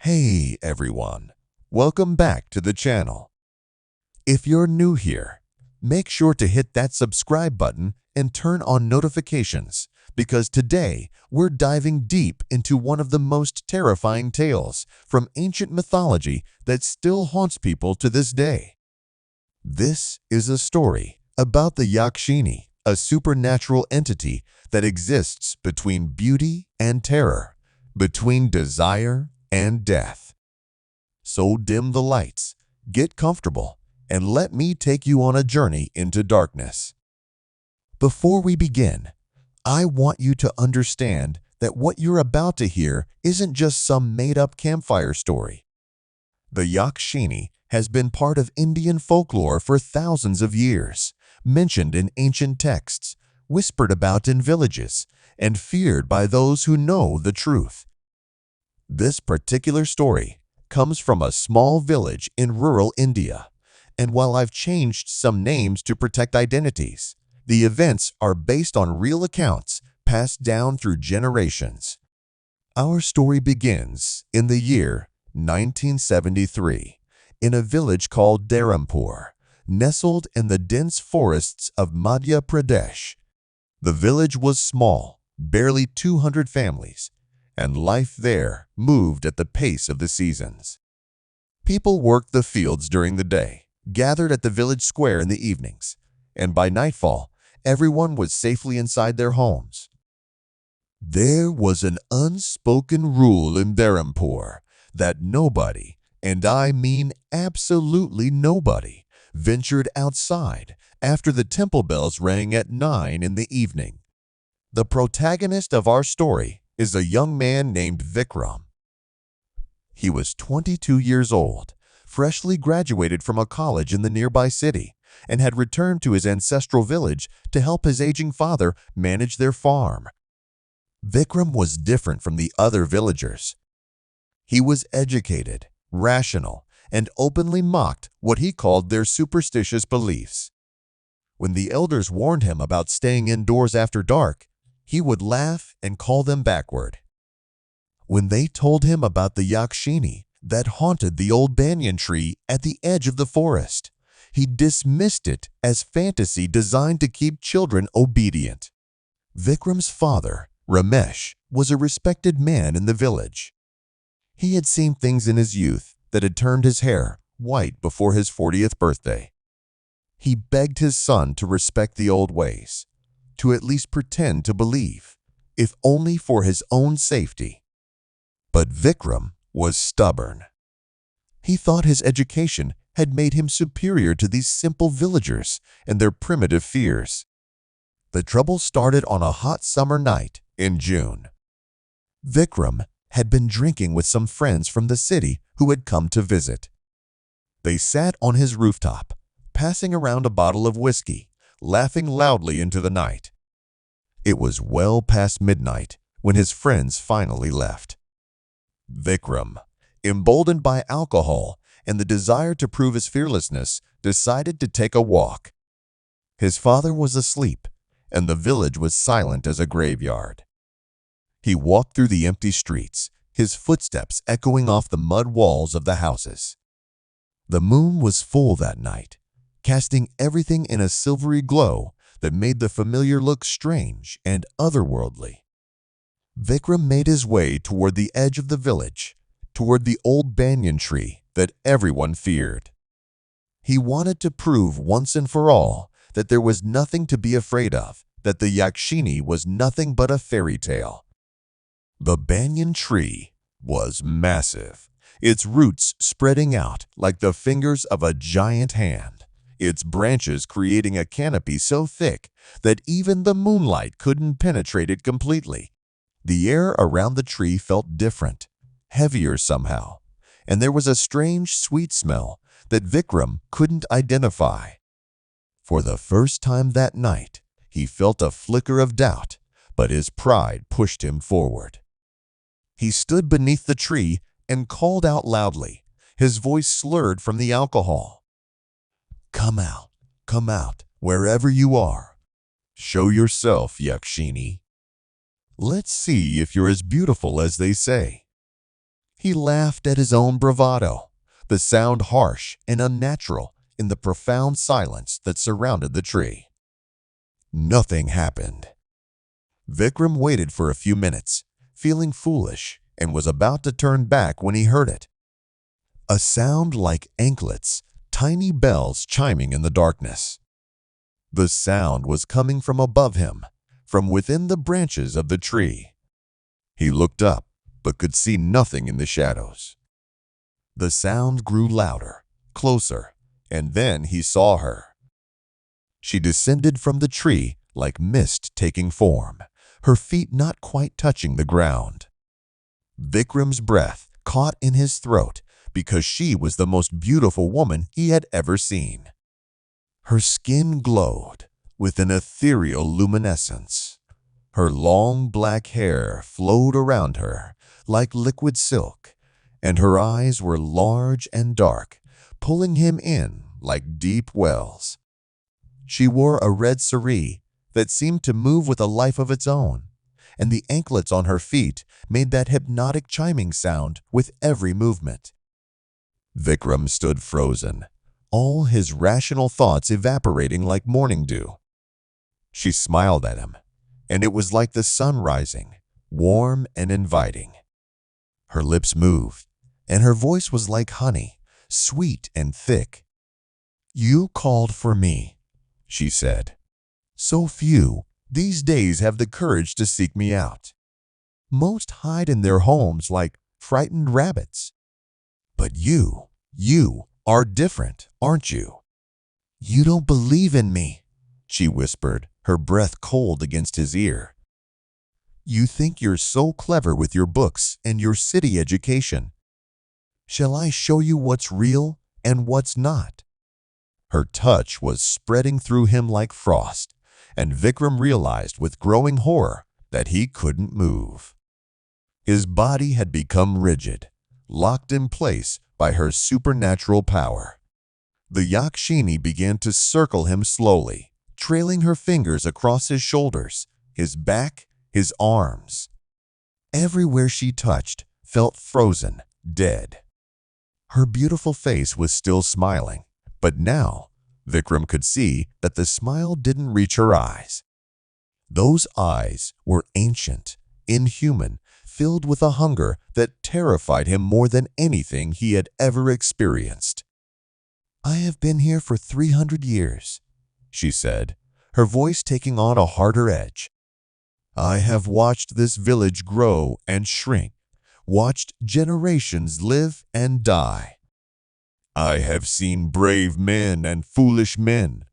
Hey everyone, welcome back to the channel. If you're new here, make sure to hit that subscribe button and turn on notifications because today we're diving deep into one of the most terrifying tales from ancient mythology that still haunts people to this day. This is a story about the Yakshini, a supernatural entity that exists between beauty and terror, between desire and death. So dim the lights, get comfortable, and let me take you on a journey into darkness. Before we begin, I want you to understand that what you're about to hear isn't just some made-up campfire story. The Yakshini has been part of Indian folklore for thousands of years, mentioned in ancient texts, whispered about in villages, and feared by those who know the truth. This particular story comes from a small village in rural India, and while I've changed some names to protect identities, the events are based on real accounts passed down through generations. Our story begins in the year 1973 in a village called Dharampur, nestled in the dense forests of Madhya Pradesh. The village was small, barely 200 families, and life there moved at the pace of the seasons. People worked the fields during the day, gathered at the village square in the evenings, and by nightfall, everyone was safely inside their homes. There was an unspoken rule in Dharampur that nobody, and I mean absolutely nobody, ventured outside after the temple bells rang at 9 in the evening. The protagonist of our story is a young man named Vikram. He was 22 years old, freshly graduated from a college in the nearby city, and had returned to his ancestral village to help his aging father manage their farm. Vikram was different from the other villagers. He was educated, rational, and openly mocked what he called their superstitious beliefs. When the elders warned him about staying indoors after dark, he would laugh and call them backward. When they told him about the Yakshini that haunted the old banyan tree at the edge of the forest, he dismissed it as fantasy designed to keep children obedient. Vikram's father, Ramesh, was a respected man in the village. He had seen things in his youth that had turned his hair white before his 40th birthday. He begged his son to respect the old ways, to at least pretend to believe, if only for his own safety. But Vikram was stubborn. He thought his education had made him superior to these simple villagers and their primitive fears. The trouble started on a hot summer night in June. Vikram had been drinking with some friends from the city who had come to visit. They sat on his rooftop, passing around a bottle of whiskey, laughing loudly into the night. It was well past midnight when his friends finally left. Vikram, emboldened by alcohol and the desire to prove his fearlessness, decided to take a walk. His father was asleep, and the village was silent as a graveyard. He walked through the empty streets, his footsteps echoing off the mud walls of the houses. The moon was full that night, casting everything in a silvery glow that made the familiar look strange and otherworldly. Vikram made his way toward the edge of the village, toward the old banyan tree that everyone feared. He wanted to prove once and for all that there was nothing to be afraid of, that the Yakshini was nothing but a fairy tale. The banyan tree was massive, its roots spreading out like the fingers of a giant hand, its branches creating a canopy so thick that even the moonlight couldn't penetrate it completely. The air around the tree felt different, heavier somehow, and there was a strange, sweet smell that Vikram couldn't identify. For the first time that night, he felt a flicker of doubt, but his pride pushed him forward. He stood beneath the tree and called out loudly, his voice slurred from the alcohol. Come out, wherever you are. Show yourself, Yakshini. Let's see if you're as beautiful as they say." He laughed at his own bravado, the sound harsh and unnatural in the profound silence that surrounded the tree. Nothing happened. Vikram waited for a few minutes, feeling foolish, and was about to turn back when he heard it. A sound like anklets, tiny bells chiming in the darkness. The sound was coming from above him, from within the branches of the tree. He looked up, but could see nothing in the shadows. The sound grew louder, closer, and then he saw her. She descended from the tree like mist taking form, her feet not quite touching the ground. Vikram's breath caught in his throat because she was the most beautiful woman he had ever seen. Her skin glowed with an ethereal luminescence. Her long black hair flowed around her like liquid silk, and her eyes were large and dark, pulling him in like deep wells. She wore a red saree that seemed to move with a life of its own, and the anklets on her feet made that hypnotic chiming sound with every movement. Vikram stood frozen, all his rational thoughts evaporating like morning dew. She smiled at him, and it was like the sun rising, warm and inviting. Her lips moved, and her voice was like honey, sweet and thick. "You called for me," she said. "So few these days have the courage to seek me out. Most hide in their homes like frightened rabbits. But you are different, aren't you?" "You don't believe in me," she whispered, her breath cold against his ear. "You think you're so clever with your books and your city education. Shall I show you what's real and what's not?" Her touch was spreading through him like frost, and Vikram realized with growing horror that he couldn't move. His body had become rigid, locked in place by her supernatural power. The Yakshini began to circle him slowly, trailing her fingers across his shoulders, his back, his arms. Everywhere she touched felt frozen, dead. Her beautiful face was still smiling, but now Vikram could see that the smile didn't reach her eyes. Those eyes were ancient, inhuman, filled with a hunger that terrified him more than anything he had ever experienced. "I have been here for 300 years, she said, her voice taking on a harder edge. "I have watched this village grow and shrink, watched generations live and die. I have seen brave men and foolish men,